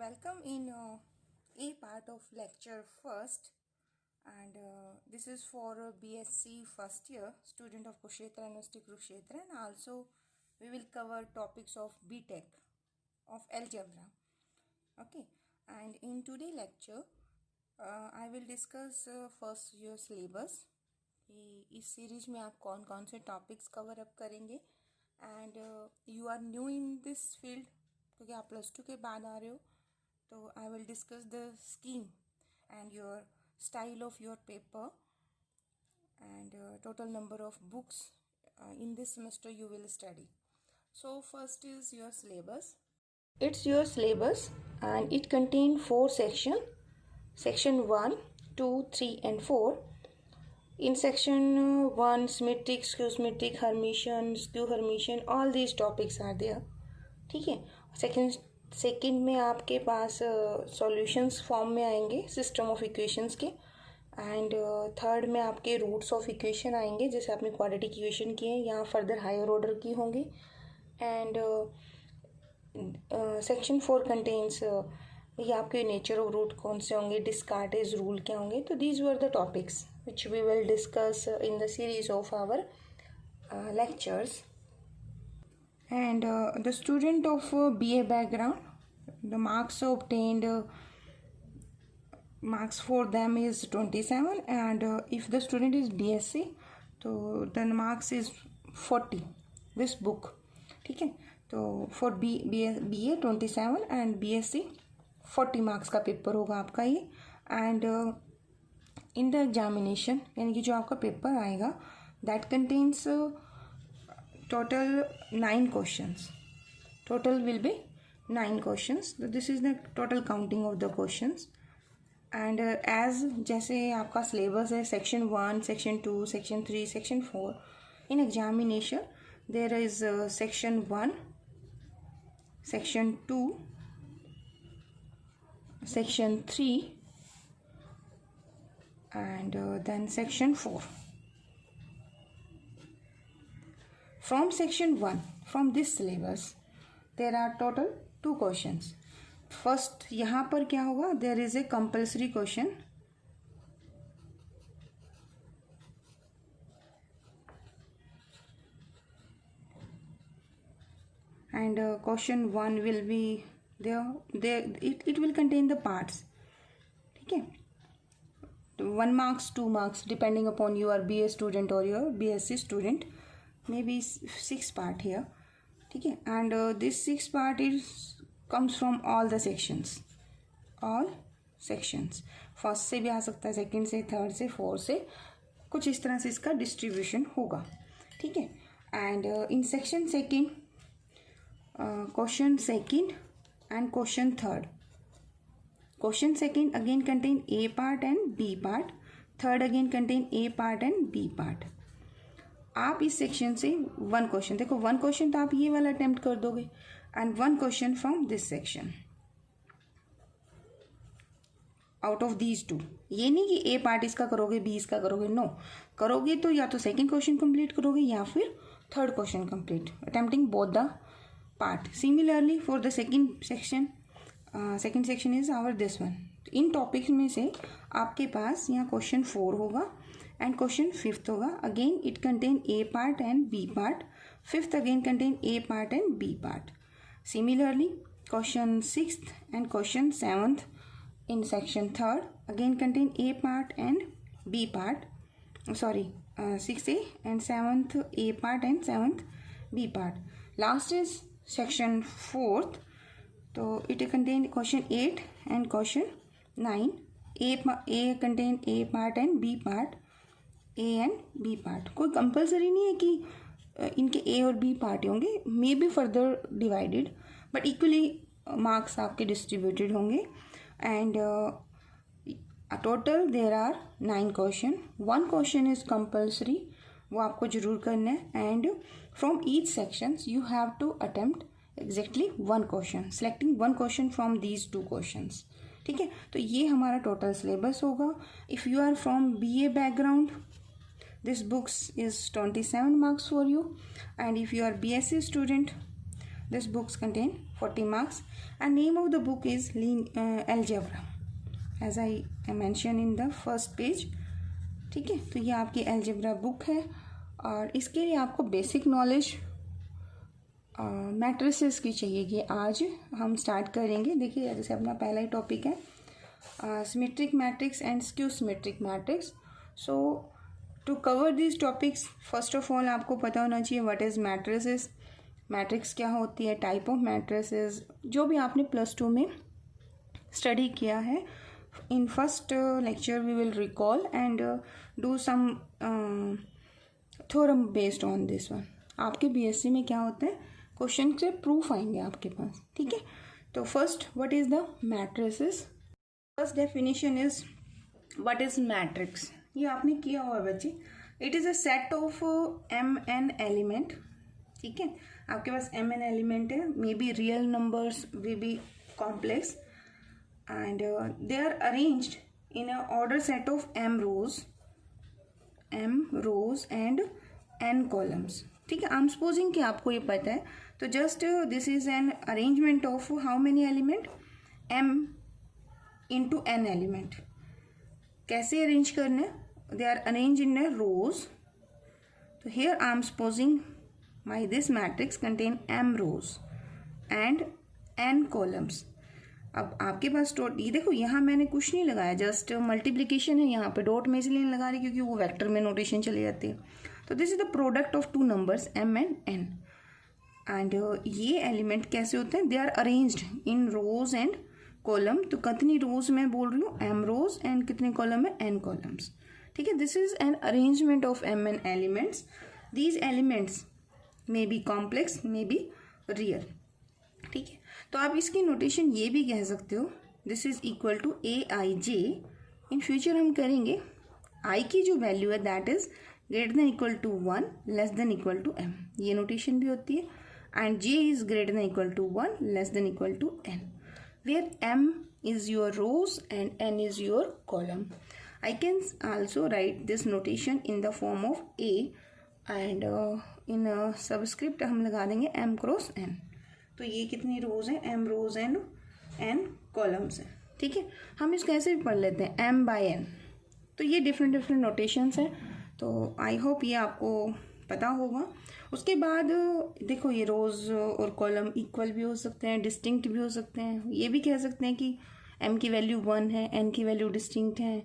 Welcome in A part of lecture first, and this is for BSc first year student of Kurukshetra University Kurukshetra, and also we will cover topics of BTech of algebra. Okay, and in today lecture I will discuss first year syllabus. इस series में आप कौन कौन से topics cover up करेंगे and you are new in this field क्योंकि आप +2 के बाद आ रहे हो. So I will discuss the scheme and your style of your paper and total number of books in this semester you will study. So first is your syllabus. It's your syllabus and it contains 4 sections. Section 1, 2, 3 and 4. In section 1, symmetric, skew symmetric, Hermitian, skew Hermitian, all these topics are there. ठीक है. Second में आपके पास solutions form में आएंगे system of equations के, and third में आपके roots of equation आएंगे जैसे आपने क्वाड्रेटिक इक्वेशन किए हैं, यहाँ फर्दर हायर ऑर्डर की होंगी. एंड सेक्शन 4 कंटेन्स ये आपके नेचर ऑफ रूट कौन से होंगे, डिस्कार्टेज रूल क्या होंगे. तो these were the topics which we will discuss in the series of our lectures. And the student of BA background, the marks obtained, marks for them is 27, and if the student is BSc, so then marks is 40. This book, ठीक है. तो for BA 27 and BSc 40 marks का paper होगा आपका ये. And in the examination यानी कि जो आपका पेपर आएगा that contains total 9 questions. Total will be 9 questions. So this is the total counting of the questions. And as जैसे आपका syllabus है section 1, section 2, section 3, section 4. In examination there is section 1, section 2, section 3 and then section 4. From section 1, from this syllabus, there are total 2 questions. First, यहाँ पर क्या होगा? There is a compulsory question. And question 1 will be there. It will contain the parts. ठीक है? 1 marks, 2 marks, depending upon your BA student or your BSc student. Maybe 6 part here, ठीक है. And this 6 part is comes from all the sections. First से भी आ सकता है, second से, third से, फोर्थ से, कुछ इस तरह से इसका डिस्ट्रीब्यूशन होगा, ठीक है. And in section second question second and question third. Question second again contain A part and B part. Third again contain A part and B part. आप इस सेक्शन से 1 क्वेश्चन, देखो 1 क्वेश्चन तो आप ये वाला अटेम्प्ट कर दोगे and 1 question from this section out of these 2. ये नहीं कि ए पार्ट इसका करोगे, बी इसका करोगे, नो. करोगे तो या तो सेकंड क्वेश्चन कंप्लीट करोगे या फिर third question complete, attempting both the part. Similarly for the second section is our this one. इन टॉपिक्स में से आपके पास यहाँ क्वेश्चन 4 होगा and question 5th होगा. Again it contain A part and B part. 5th again contain A part and B part. Similarly question 6th and question 7th in section 3rd again contain A part and B part. 6th A and 7th A part and 7th B part. Last is section 4th. So it contain question 8 and question 9. A contain A part and B part. A and B part. कोई compulsory नहीं है कि इनके A और B part होंगे, may be further divided, but equally marks आपके distributed होंगे. And total there are 9 question. 1 question is compulsory, वो आपको जरूर करना है. And from each sections you have to attempt exactly 1 question, selecting 1 question from these 2 questions, ठीक है. तो ये हमारा टोटल सिलेबस होगा. If you are from BA background, this books is 27 marks for you, and if you are BSc student This books contain 40 marks and name of the book is algebra as I mentioned in the first page. ठीक है, तो ये आपकी algebra book है और इसके लिए आपको बेसिक नॉलेज मैट्रिसेस की चाहिए। ये आज हम स्टार्ट करेंगे। देखिए जैसे अपना पहला ही टॉपिक है symmetric matrix and skew symmetric matrix. So to cover this topics first of all आपको पता होना चाहिए व्हाट इज़ मैट्रिसेस, मैट्रिक्स क्या होती है, टाइप ऑफ मैट्रिसेस, जो भी आपने +2 में स्टडी किया है। In first lecture we will recall and do some theorem based on this one. आपके बीएससी में क्या होता है, क्वेश्चन से प्रूफ आएंगे आपके पास। ठीक है, तो first what is the matrices. First definition is what is matrix. ये आपने किया हुआ बच्चे। It is a set of mn element. ठीक है, आपके पास mn एलिमेंट है, may be real numbers, may be complex, and they are arranged in a order set of m rows and n columns. ठीक है, आई एम सपोजिंग कि आपको ये पता है, तो just this is an arrangement of how many element m into n element. कैसे arrange करने, दे आर अरेंज इन अ रोज। तो here I am supposing my this matrix contain m rows and n columns. अब आपके पास ये देखो यहाँ मैंने कुछ नहीं लगाया, जस्ट मल्टीप्लीकेशन है, यहाँ पे डॉट में इसलिए नहीं लगा रही क्योंकि वो वेक्टर में नोटेशन चली जाती है। तो this is the product of two numbers m and n and ये एलिमेंट कैसे होते हैं, they are arranged in rows and column. तो कितनी रोज मैं बोल रही हूँ, m rows एंड कितने कॉलम है, n कॉलम्स। ठीक है, this is an arrangement of mn elements. These elements may be complex, may be real. ठीक है, तो आप इसकी नोटेशन ये भी कह सकते हो, this is equal to aij। In future हम करेंगे i की जो वैल्यू है that is greater than equal to 1 less than equal to m, ये नोटेशन भी होती है। And j is greater than equal to 1 less than equal to n, where m is your rows and n is your column. I can also write this notation in the form of a and in subscript हम लगा देंगे m cross n। तो ये कितनी रोज हैं, m rows and n columns हैं। ठीक है, हम इसको ऐसे भी पढ़ लेते हैं m by n। तो ये डिफरेंट नोटेशंस हैं, तो आई होप ये आपको पता होगा। उसके बाद देखो ये रोज़ और कॉलम इक्वल भी हो सकते हैं, डिस्टिंक्ट भी हो सकते हैं। ये भी कह सकते हैं कि m की वैल्यू 1 है, n की वैल्यू डिस्टिंक्ट है,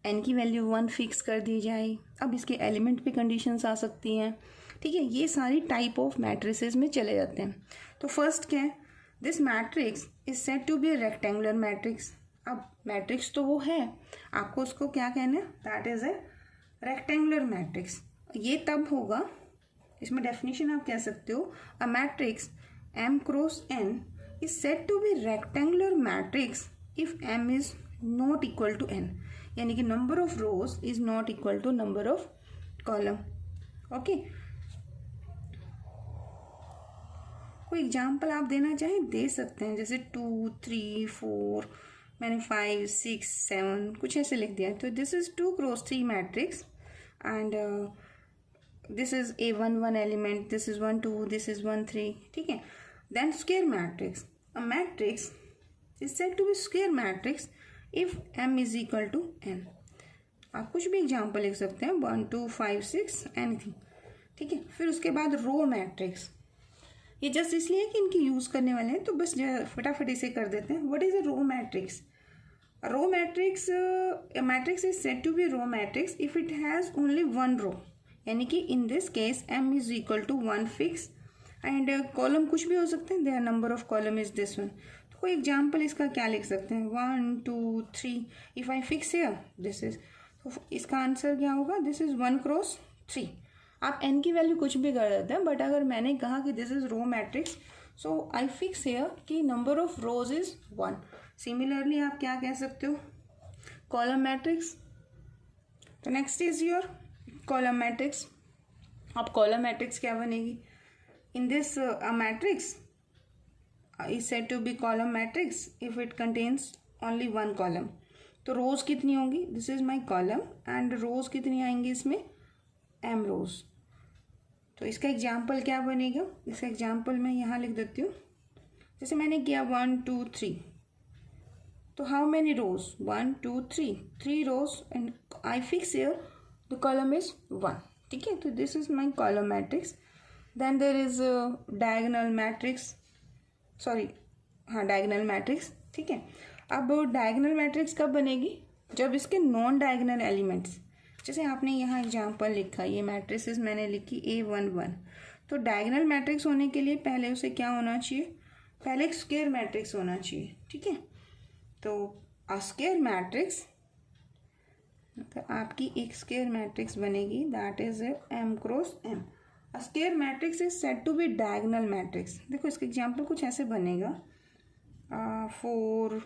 n की वैल्यू 1 फिक्स कर दी जाए। अब इसके एलिमेंट पे कंडीशंस आ सकती हैं। ठीक है, ये सारी टाइप ऑफ मैट्रिसेस में चले जाते हैं। तो फर्स्ट क्या है, this matrix is said to be a rectangular matrix. अब मैट्रिक्स तो वो है, आपको उसको क्या कहना है, that is a rectangular matrix. ये तब होगा, इसमें डेफिनेशन आप कह सकते हो, a matrix m cross n is said to be rectangular matrix if m is not equal to n, यानी कि number of rows is not equal to number of column. Okay, कोई एग्जाम्पल आप देना चाहें दे सकते हैं, जैसे 2 3 4, मैंने 5 6 7 कुछ ऐसे लिख दिया। तो this is 2 cross 3 matrix and this is a1 1 element, this is 1 2, this is 1 3। ठीक है, then square matrix, a matrix is said to be square matrix if m is equal to n। आप कुछ भी एग्जाम्पल लिख सकते हैं, 1 2 5 6 anything. ठीक है, फिर उसके बाद रो मैट्रिक्स, ये जस्ट इसलिए कि इनकी यूज करने वाले हैं तो बस फटाफट इसे कर देते हैं। What is a row matrix, row matrix, matrix is said to be row matrix if it has only 1 row, यानी कि in this case m is equal to 1 fix and column कुछ भी हो सकते हैं, their number of column is this one. तो कोई example इसका क्या लिख सकते हैं, 1 2 3, if I fix here this is, तो इसका आंसर क्या होगा, दिस इज 1 क्रॉस 3। आप n की वैल्यू कुछ भी कर देते हैं, बट अगर मैंने कहा कि this is row matrix, so I fix here कि number of rows is 1। Similarly आप क्या कह सकते हो, कॉलम मैट्रिक्स। तो next is your column matrix. अब कॉलम मैट्रिक्स क्या बनेगी, in this matrix is said to be column matrix if it contains only 1 column. तो रोज कितनी होंगी, this is my column and rows कितनी आएंगी इसमें, m rows। तो इसका एग्जाम्पल क्या बनेगा, इसका एग्जाम्पल मैं यहाँ लिख देती हूँ। जैसे मैंने किया 1 2 3, तो how many rows, 1 2 3, 3 rows and I fix here the column is 1। ठीक है, तो this is my column matrix. Then there is diagonal matrix, sorry हाँ डायगोनल मैट्रिक्स। ठीक है, अब डायगोनल मैट्रिक्स कब बनेगी, जब इसके नॉन डायगोनल एलिमेंट्स, जैसे आपने यहाँ एग्जाम्पल लिखा, ये मैट्रिसेस मैंने लिखी A1 1, तो डायगोनल मैट्रिक्स होने के लिए पहले उसे क्या होना चाहिए, पहले एक स्क्वायर मैट्रिक्स होना चाहिए। ठीक है, तो अ स्क्वायर मैट्रिक्स, तो आपकी एक स्क्वायर मैट्रिक्स बनेगी, that is M cross M। A square matrix is said to be diagonal matrix. देखो इसका एग्जाम्पल कुछ ऐसे बनेगा, 4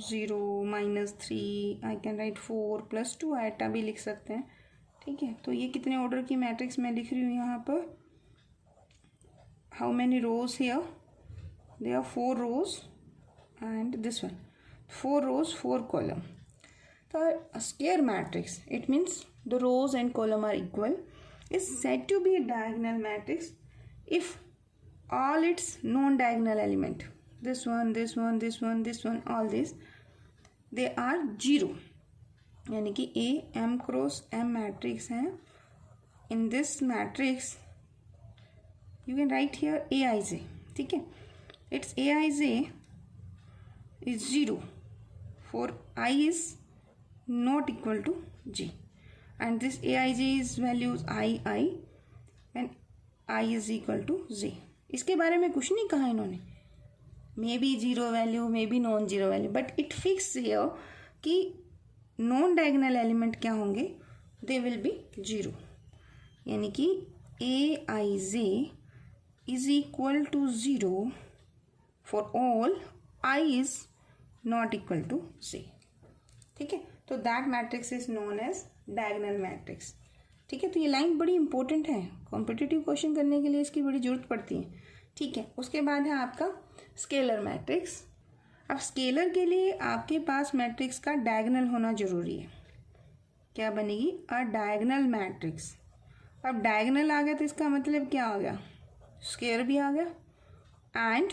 0 -3, आई कैन राइट 4 + 2 आइटा भी लिख सकते हैं। ठीक है, तो ये कितने ऑर्डर की मैट्रिक्स मैं लिख रही हूँ यहाँ पर, how many rows here, they are 4 rows and this one 4 rows 4 column. So a square matrix, it means the rows and column are equal, is said to be a diagonal matrix if all its non-diagonal element, this one, this one, this one, this one, all these, they are 0. यानी कि A M cross M matrix है। In this matrix you can write here Aij. ठीक है, its Aij is 0 for I is not equal to j, and this Aij is values I and I is equal to j। इसके बारे में कुछ नहीं कहा इन्होंने, may be zero value, may be non zero value, but it fix here कि non diagonal element क्या होंगे, दे विल बी 0, यानी कि Aij is equal to 0 for all I is not equal to j। ठीक है, तो that matrix is known as diagonal matrix. ठीक है, तो ये लाइन बड़ी इंपॉर्टेंट है, कॉम्पिटिटिव क्वेश्चन करने के लिए इसकी बड़ी जरूरत पड़ती है। ठीक है, उसके बाद है आपका स्केलर मैट्रिक्स। अब स्केलर के लिए आपके पास मैट्रिक्स का डायगोनल होना जरूरी है। क्या बनेगी, अ डायगोनल मैट्रिक्स। अब डायगोनल आ गया तो इसका मतलब क्या आ गया, स्क्वायर भी आ गया and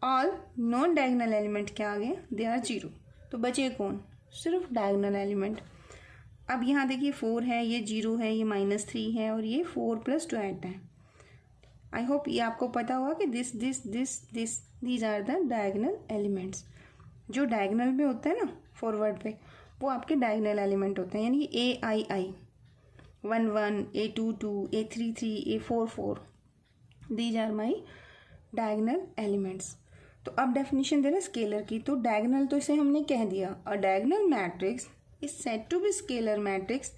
all non diagonal element क्या आ गए, दे आर 0। तो बचे कौन, सिर्फ डायगोनल एलिमेंट। अब यहाँ देखिए 4 है, ये 0 है, ये -3 है और ये 4 + 2 8 है। आई होप ये आपको पता होगा कि these are the diagonal elements. जो डायगोनल में होता है ना फॉरवर्ड पे, वो आपके डायगोनल एलिमेंट होते हैं, यानी कि A 1 1, A 2 2, A 3 3, A 4 4, these are my diagonal elements. तो अब डेफिनेशन दे रहे स्केलर की, तो डायगोनल तो इसे हमने कह दिया, a diagonal matrix is said to be scalar matrix,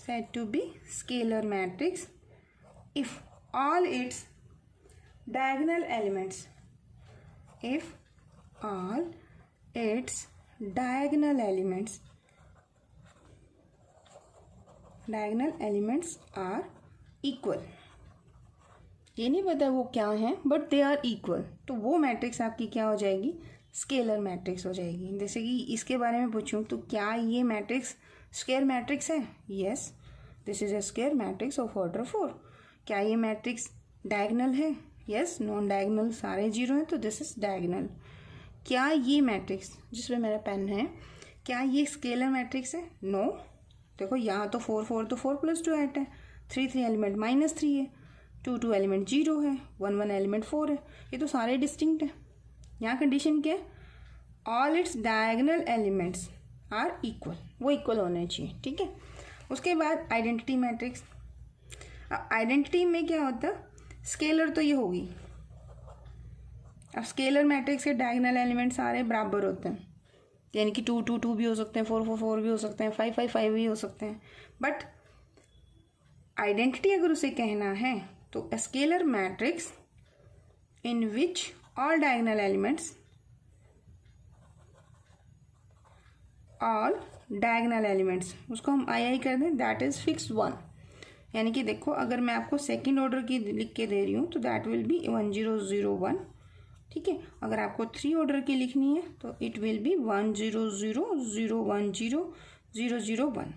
said to be scalar matrix if all its diagonal elements, if all its diagonal elements are equal। ये नहीं पता वो क्या है, बट दे आर इक्वल, तो वो मैट्रिक्स आपकी क्या हो जाएगी, स्केलर मैट्रिक्स हो जाएगी। जैसे कि इसके बारे में पूछूं तो क्या ये मैट्रिक्स स्क्वायर मैट्रिक्स है, yes this is a square matrix of order 4। क्या ये मैट्रिक्स डायगोनल है, यस नॉन डायगोनल सारे 0 हैं, तो दिस इज डायगोनल। क्या ये मैट्रिक्स जिसमें मेरा पेन है, क्या ये स्केलर मैट्रिक्स है, नो। देखो यहाँ तो 4 4, तो 4 + 2 8 है, 3 3 एलिमेंट -3 है, 2 2 एलिमेंट 0 है, 1 1 एलिमेंट 4 है, ये तो सारे डिस्टिंक्ट है। यहाँ कंडीशन क्या है, all its diagonal elements are equal, वो इक्वल होने चाहिए। ठीक है, उसके बाद आइडेंटिटी मैट्रिक्स। आइडेंटिटी में क्या होता है, स्केलर तो ये होगी, अब स्केलर मैट्रिक्स के डायगोनल एलिमेंट सारे बराबर होते हैं, यानी कि 2 2 2 भी हो सकते हैं, 4 4 4 भी हो सकते हैं, 5 5 5 भी हो सकते हैं। बट आइडेंटिटी अगर उसे कहना है तो scalar matrix in which all diagonal elements, all diagonal elements, उसको हम आई कर दें, दैट इज फिक्स 1। यानी कि देखो अगर मैं आपको सेकंड ऑर्डर की लिख के दे रही हूँ तो दैट विल बी 1 0 0 1। ठीक है, अगर आपको 3 ऑर्डर की लिखनी है तो it will be 1 0 0 0 1 0 0 0 1।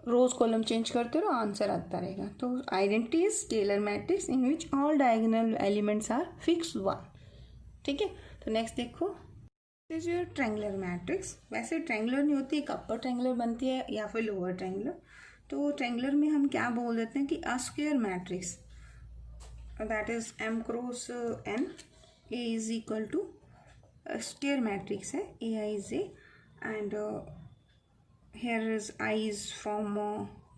Rows column change करते रहो, आंसर आता रहेगा। तो identity is scalar matrix in which all diagonal elements are fix 1। ठीक है, तो नेक्स्ट देखो, इज योर ट्रायंगुलर मैट्रिक्स। वैसे ट्रायंगुलर नहीं होती, एक अपर ट्रायंगुलर बनती है या फिर लोअर ट्रायंगुलर। तो ट्रायंगुलर में हम क्या बोल देते हैं कि a square matrix, that is m cross n, a is equal to square matrix है, a I is a, and here is I is from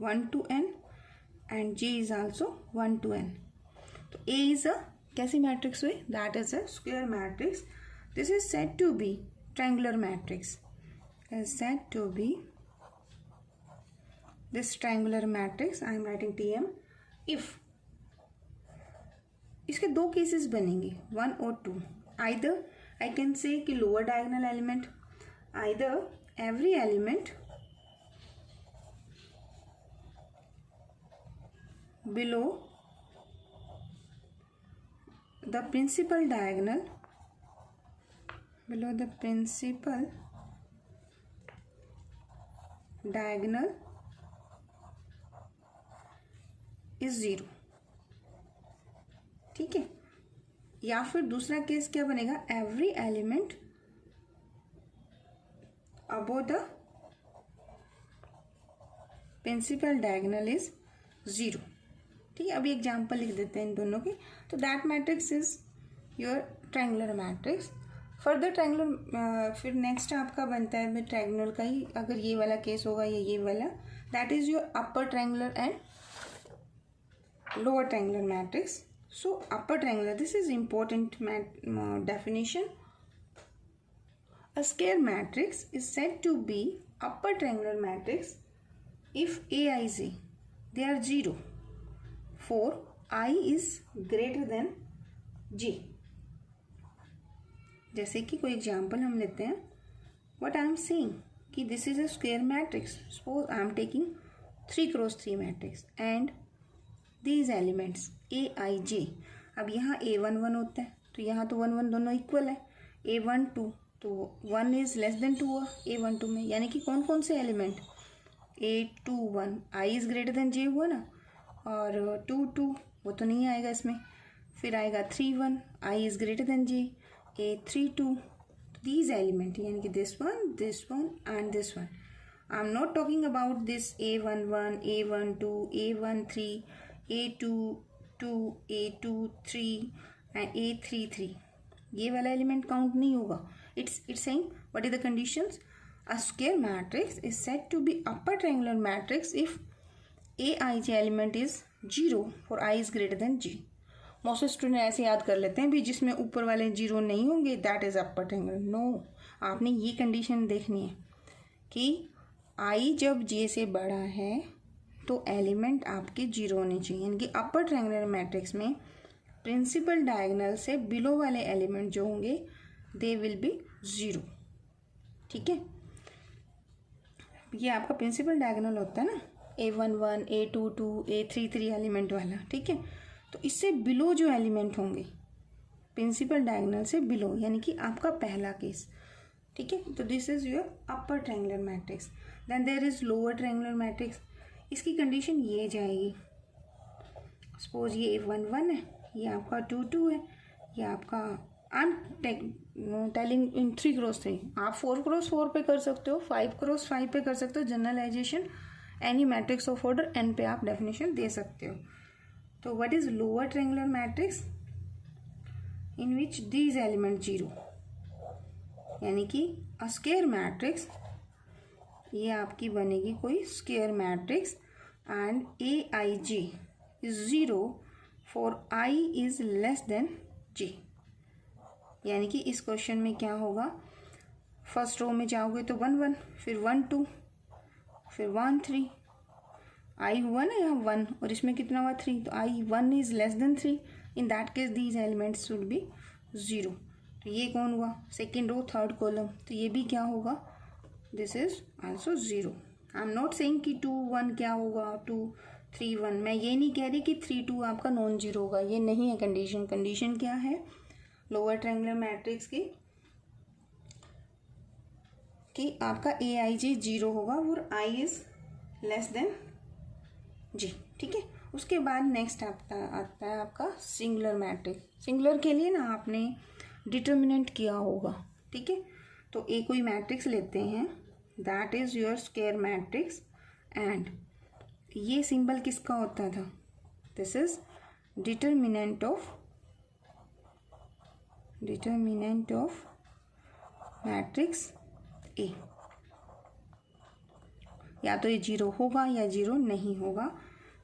1 to n and j is also 1 to n. तो a is a कैसी matrix हुई, that is a square matrix. This is said to be triangular matrix, is said to be this triangular matrix. I am writing TM if इसके दो cases बनेंगे, 1 और 2। either I can say कि lower diagonal element, either every element below the principal diagonal, below the principal diagonal is 0। ठीक है, या फिर दूसरा केस क्या बनेगा, every element above the principal diagonal is 0। ठीक है, अभी एग्जांपल लिख देते हैं इन दोनों के। तो that matrix is your triangular matrix. Further triangular फिर नेक्स्ट आपका बनता है विद ट्रायंगुलर का ही, अगर ये वाला केस होगा या ये वाला, that is your upper triangular and lower triangular matrix. So upper triangular, this is important definition. A square matrix is said to be upper triangular matrix if aij they are 0 for I is greater than j। जैसे कि कोई example हम लेते हैं, what I am saying कि this is a square matrix, suppose I am taking 3 cross 3 matrix and these elements a I j। अब यहाँ a1 1 होता है, तो यहाँ तो 1 1 दोनों इक्वल है, a1 2, तो 1 इज लेस देन 2 हुआ a1 2 में, यानी कि कौन कौन से element, a2 1 I is greater than j हुआ ना, और 2 2 वो तो नहीं आएगा इसमें, फिर आएगा 3 1 I is greater than j, a3 2, these element यानी कि this one and this one. I am not talking about this a1 1 a1 2 a1 3 a2 2 a2 3 and a3 3, ये वाला एलिमेंट काउंट नहीं होगा। It's saying what is the conditions, a square matrix is said to be upper triangular matrix if aij element is 0 for I is greater than j। Most student ऐसे याद कर लेते हैं भी जिसमें ऊपर वाले 0 नहीं होंगे that is upper triangular. No, आपने ये कंडीशन देखनी है कि I जब j से बड़ा है तो एलिमेंट आपके 0 होने चाहिए, यानी कि अपर ट्रायंगुलर मैट्रिक्स में प्रिंसिपल डायगोनल से बिलो वाले एलिमेंट जो होंगे दे विल बी 0। ठीक है, ये आपका प्रिंसिपल डायगोनल होता है ना, a1 1 a2 2 a3 3 एलिमेंट वाला। ठीक है, तो इससे बिलो जो एलिमेंट होंगे प्रिंसिपल डायगोनल से बिलो, यानी कि आपका पहला केस। ठीक है, तो this is your upper triangular matrix. Then there is lower triangular matrix. इसकी कंडीशन ये जाएगी, सपोज ये 1 1 है, ये आपका 2 2 है, ये आपका I am telling in 3 cross 3, आप 4 क्रॉस 4 पे कर सकते हो, 5 क्रॉस 5 पे कर सकते हो, generalization any matrix of order n पे आप डेफिनेशन दे सकते हो। तो what is lower triangular matrix, in which these element 0, यानी कि अ स्क्वायर मैट्रिक्स, ये आपकी बनेगी कोई square matrix and aij is 0 for I is less than j। यानी कि इस क्वेश्चन में क्या होगा, फर्स्ट रो में जाओगे तो 1 1, फिर 1 2, फिर 1 3, I हुआ ना यहाँ 1 और इसमें कितना हुआ 3, तो I 1 is less than 3, in that case these elements should be 0। तो ये कौन हुआ, सेकेंड रो थर्ड कॉलम, तो ये भी क्या होगा, this is also 0। I am not saying कि 2 1 क्या होगा, 2 3 1, मैं ये नहीं कह रही कि 3 2 आपका नॉन जीरो होगा, ये नहीं है कंडीशन। कंडीशन क्या है लोअर ट्रायंगुलर मैट्रिक्स की, कि आपका aij 0 होगा और I इज लेस देन जी, ठीक है। उसके बाद नेक्स्ट आता है आपका सिंगुलर मैट्रिक्स। सिंगुलर के लिए ना आपने डिटर्मिनेंट किया होगा, ठीक है। तो एक कोई मैट्रिक्स लेते हैं, that is your square matrix, and ये सिंबल किसका होता था, this is determinant of matrix A. या तो ये 0 होगा या 0 नहीं होगा,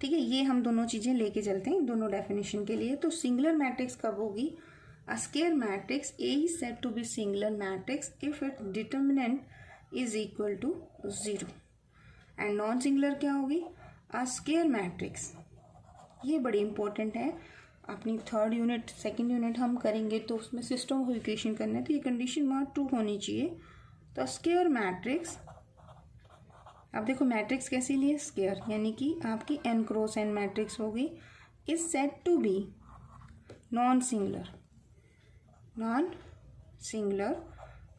ठीक है। ये हम दोनों चीज़ें लेके चलते हैं दोनों डेफिनेशन के लिए। तो सिंगुलर मैट्रिक्स कब होगी, a square matrix A is said to be singular matrix if it determinant is equal to 0। And non singular क्या होगी, अ स्क्वायर मैट्रिक्स, ये बड़ी इंपॉर्टेंट है। अपनी थर्ड यूनिट सेकंड यूनिट हम करेंगे तो उसमें सिस्टम ऑफ इक्वेशन करना है, तो ये कंडीशन वहाँ ट्रू होनी चाहिए। तो स्क्वायर मैट्रिक्स, अब देखो मैट्रिक्स कैसी लिए, स्क्वायर, यानी कि आपकी n क्रॉस n मैट्रिक्स होगी, is said to be non singular. Non singular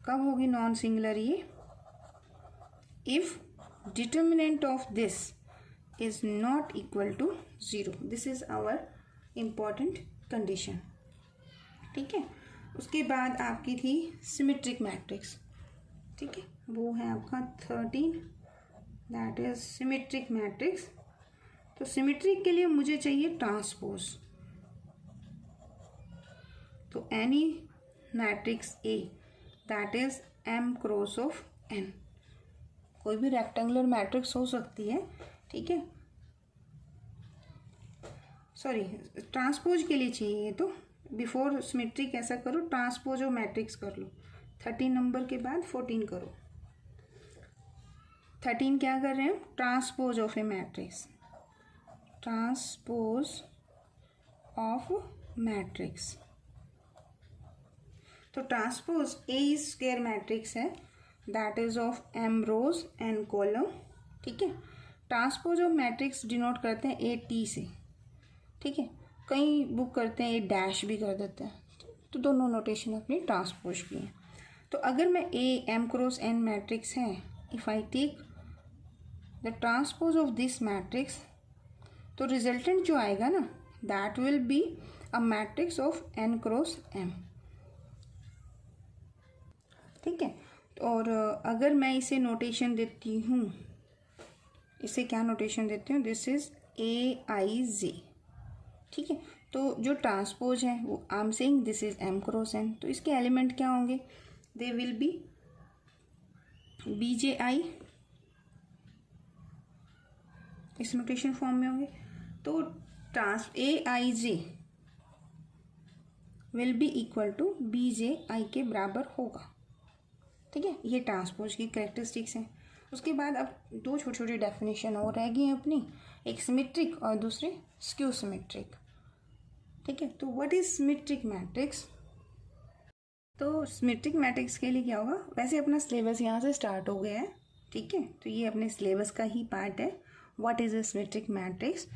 कब होगी नॉन सिंगुलर ये, if determinant of this is not equal to 0। This is our important condition, ठीक है। उसके बाद आपकी थी सिमेट्रिक मैट्रिक्स, ठीक है, वो है आपका 13, दैट इज सिमेट्रिक मैट्रिक्स। तो सिमेट्रिक के लिए मुझे चाहिए ट्रांसपोज। तो any matrix A that is m cross of n, कोई भी रेक्टेंगुलर मैट्रिक्स हो सकती है, ठीक है। सॉरी, ट्रांसपोज के लिए चाहिए, तो बिफोर सिमेट्रिक ऐसा करो, ट्रांसपोज ऑफ मैट्रिक्स कर लो, 13 नंबर के बाद 14 करो। 13 क्या कर रहे हैं, transpose of a matrix, transpose of matrix. तो transpose A is square matrix है, that is of m rows n column, ठीक है। ट्रांसपोज ऑफ मैट्रिक्स डिनोट करते हैं ए टी से, ठीक है। कई बुक करते हैं ए डैश भी कर देते हैं, तो दोनों नोटेशन अपनी ट्रांसपोज की है। तो अगर मैं A m cross n matrix है, if I take the transpose of this matrix, तो रिजल्टेंट जो आएगा ना, that will be a matrix of n cross m, ठीक है। और अगर मैं इसे नोटेशन देती हूँ, इसे क्या नोटेशन देती हूँ, दिस इज aij, ठीक है। तो जो ट्रांसपोज है वो I am saying this is m cross n, तो इसके एलिमेंट क्या होंगे, दे विल बी bji, इस नोटेशन फॉर्म में होंगे। तो aij will be equal to bji के बराबर होगा, ठीक है। ये ट्रांसपोज की कैरेक्टरिस्टिक्स हैं। उसके बाद अब दो छोटी छोटी डेफिनेशन और रह गई हैं अपनी, एक सिमेट्रिक और दूसरे स्क्यू सिमेट्रिक, ठीक है। तो व्हाट इज सिमेट्रिक मैट्रिक्स, तो सिमेट्रिक मैट्रिक्स के लिए क्या होगा, वैसे अपना सिलेबस यहाँ से स्टार्ट हो गया है, ठीक है। तो ये अपने सिलेबस का ही पार्ट है। What is a symmetric matrix,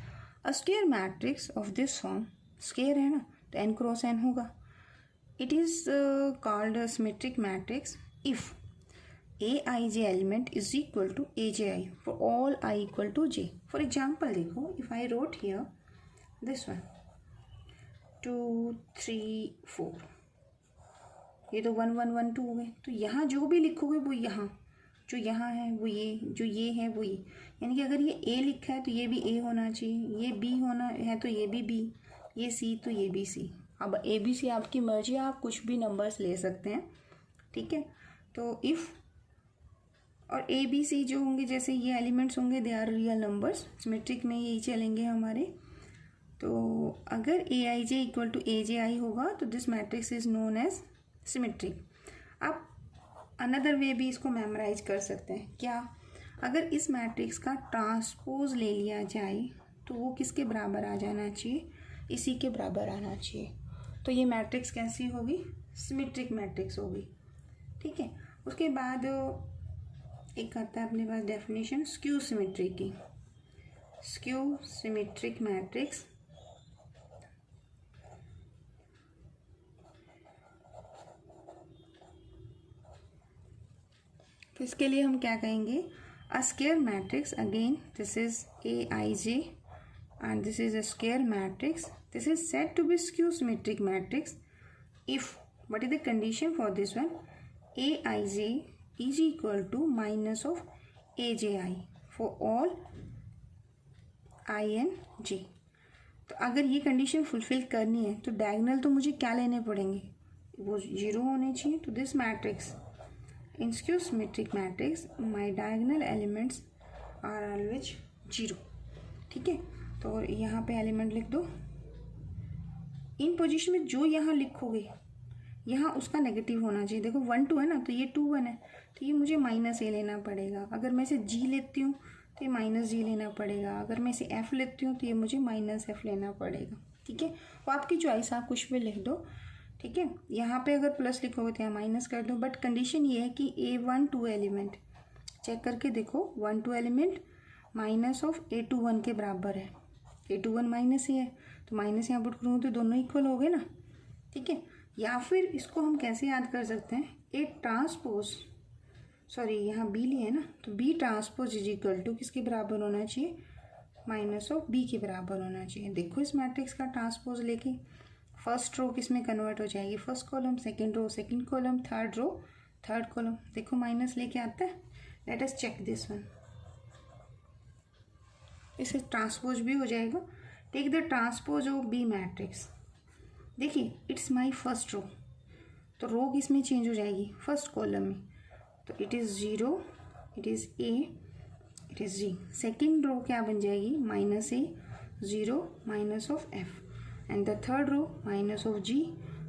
a square matrix of this form, square है ना तो n क्रॉस n होगा। It is called a symmetric matrix if aij element is equal to aji for all I equal to j. For example देखो, if I wrote here this one 2 3 4, ये तो 1 1 1 2 हो गए। तो यहाँ जो भी लिखोगे वो यहाँ, जो यहाँ है वो ये, जो ये है वो ये, यानी कि अगर ये a लिखा है तो ये भी a होना चाहिए, ये b होना है तो ये भी b, ये c तो ये भी c। अब a b c आपकी मर्जी, आप कुछ भी नंबर्स ले सकते हैं, ठीक है। तो इफ़ और ए बी सी जो होंगे, जैसे ये एलिमेंट्स होंगे, they are real numbers, symmetric में यही चलेंगे हमारे। तो अगर ए आई J equal to A J I होगा तो this matrix is known as symmetric. आप अनदर वे भी इसको मेमोराइज कर सकते हैं, क्या, अगर इस मैट्रिक्स का ट्रांसपोज ले लिया जाए तो वो किसके बराबर आ जाना चाहिए, इसी के बराबर आना चाहिए। तो ये मैट्रिक्स कैसी होगी, सिमेट्रिक मैट्रिक्स होगी, ठीक है। उसके बाद एक आता है अपने पास डेफिनेशन स्क्यू सिमेट्री की, स्क्यू सिमेट्रिक मैट्रिक्स इसके लिए हम क्या कहेंगे, अ square matrix, again this is a I J and this is a square matrix. This is said to be skew symmetric matrix if, what is the condition for this one? Aij is equal to minus of Aj for all I and j. तो अगर ये condition fulfil करनी है तो diagonal तो मुझे क्या लेने पड़ेंगे, वो जीरो होने चाहिए. तो this matrix in skew symmetric matrix my diagonal elements are always zero. ठीक है, तो यहाँ पे एलिमेंट लिख दो. इन पोजीशन में जो यहाँ लिखोगे यहाँ उसका नेगेटिव होना चाहिए. देखो 1 2 है ना, तो ये 2 1 है, तो ये मुझे माइनस ए लेना पड़ेगा. अगर मैं इसे जी लेती हूँ तो ये माइनस जी लेना पड़ेगा. अगर मैं इसे एफ लेती हूँ तो ये मुझे माइनस एफ लेना पड़ेगा. ठीक है, वो आपकी चॉइस, आप कुछ भी लिख दो. ठीक है, यहाँ पे अगर प्लस लिखोगे तो यहाँ माइनस कर दो. बट कंडीशन ये है कि A1 2 एलिमेंट चेक करके देखो, 1 2 एलिमेंट माइनस ऑफ A2 1 के बराबर है. A2 1 माइनस ए है, तो माइनस यहाँ पुट करूँगी तो दोनों इक्वल हो गए ना. ठीक है, या फिर इसको हम कैसे याद कर सकते हैं, ए ट्रांसपोज, सॉरी यहाँ बी लिए है ना, तो B transpose is equal to किसके बराबर होना चाहिए, माइनस ऑफ बी के बराबर होना चाहिए. देखो इस मैट्रिक्स का ट्रांसपोज लेके फर्स्ट रो किस में कन्वर्ट हो जाएगी, first column, second row second column, third row third column. देखो माइनस लेके आता है. Let us check this one. इसे ट्रांसपोज भी हो जाएगा. Take the transpose of B matrix. देखिए इट्स माय फर्स्ट रो, तो रो किस में चेंज हो जाएगी, फर्स्ट कॉलम में. तो it is zero, it is A, it is G. Second row क्या बन जाएगी, minus A, zero, minus of F. And the third row minus of G,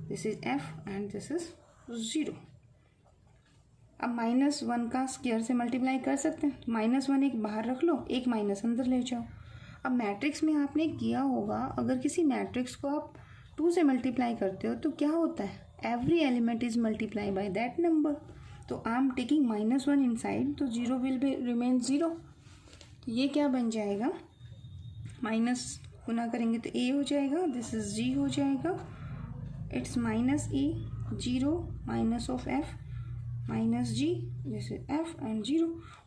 this is F and this is zero. अब -1 का square से multiply कर सकते हैं. -1 एक बाहर रख लो, एक माइनस अंदर ले जाओ. अब मैट्रिक्स में आपने किया होगा, अगर किसी मैट्रिक्स को आप 2 से मल्टीप्लाई करते हो तो क्या होता है, every element is multiply by that number. तो आई एम टेकिंग -1 इनसाइड, तो zero will be remain zero. तो ये क्या बन जाएगा, माइनस गुना करेंगे तो ए हो जाएगा, दिस इज जी हो जाएगा. It's minus A, zero, minus of F, minus G, this is F and zero.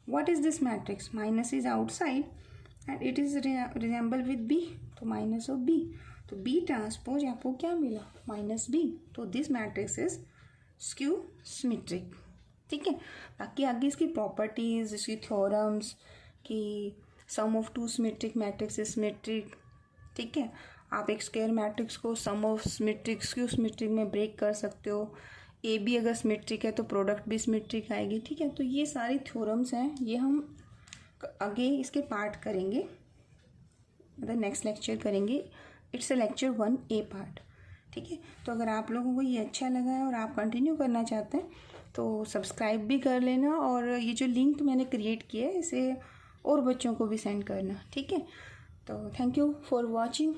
What is this matrix, minus is outside and it is resemble with B, तो minus of B. तो B transpose आपको क्या मिला, minus B. तो this matrix is skew symmetric. ठीक है, बाकी आगे इसकी प्रॉपर्टीज, इसकी थ्योरम्स, कि sum of 2 symmetric matrix is symmetric. ठीक है, आप एक स्क्वायर मैट्रिक्स को सम ऑफ सिमेट्रिक स्क्यू सिमेट्रिक में ब्रेक कर सकते हो. ए बी अगर सिमेट्रिक है तो प्रोडक्ट भी सिमेट्रिक आएगी. ठीक है, तो ये सारी थ्योरम्स हैं, ये हम आगे इसके पार्ट करेंगे, मतलब नेक्स्ट लेक्चर करेंगे. It's a lecture 1A part. ठीक है, तो अगर आप लोगों को ये अच्छा लगा है और आप कंटिन्यू करना चाहते हैं तो सब्सक्राइब भी कर लेना, और ये जो लिंक मैंने क्रिएट किया है इसे और बच्चों को भी सेंड करना. ठीक है, तो थैंक यू फॉर वॉचिंग.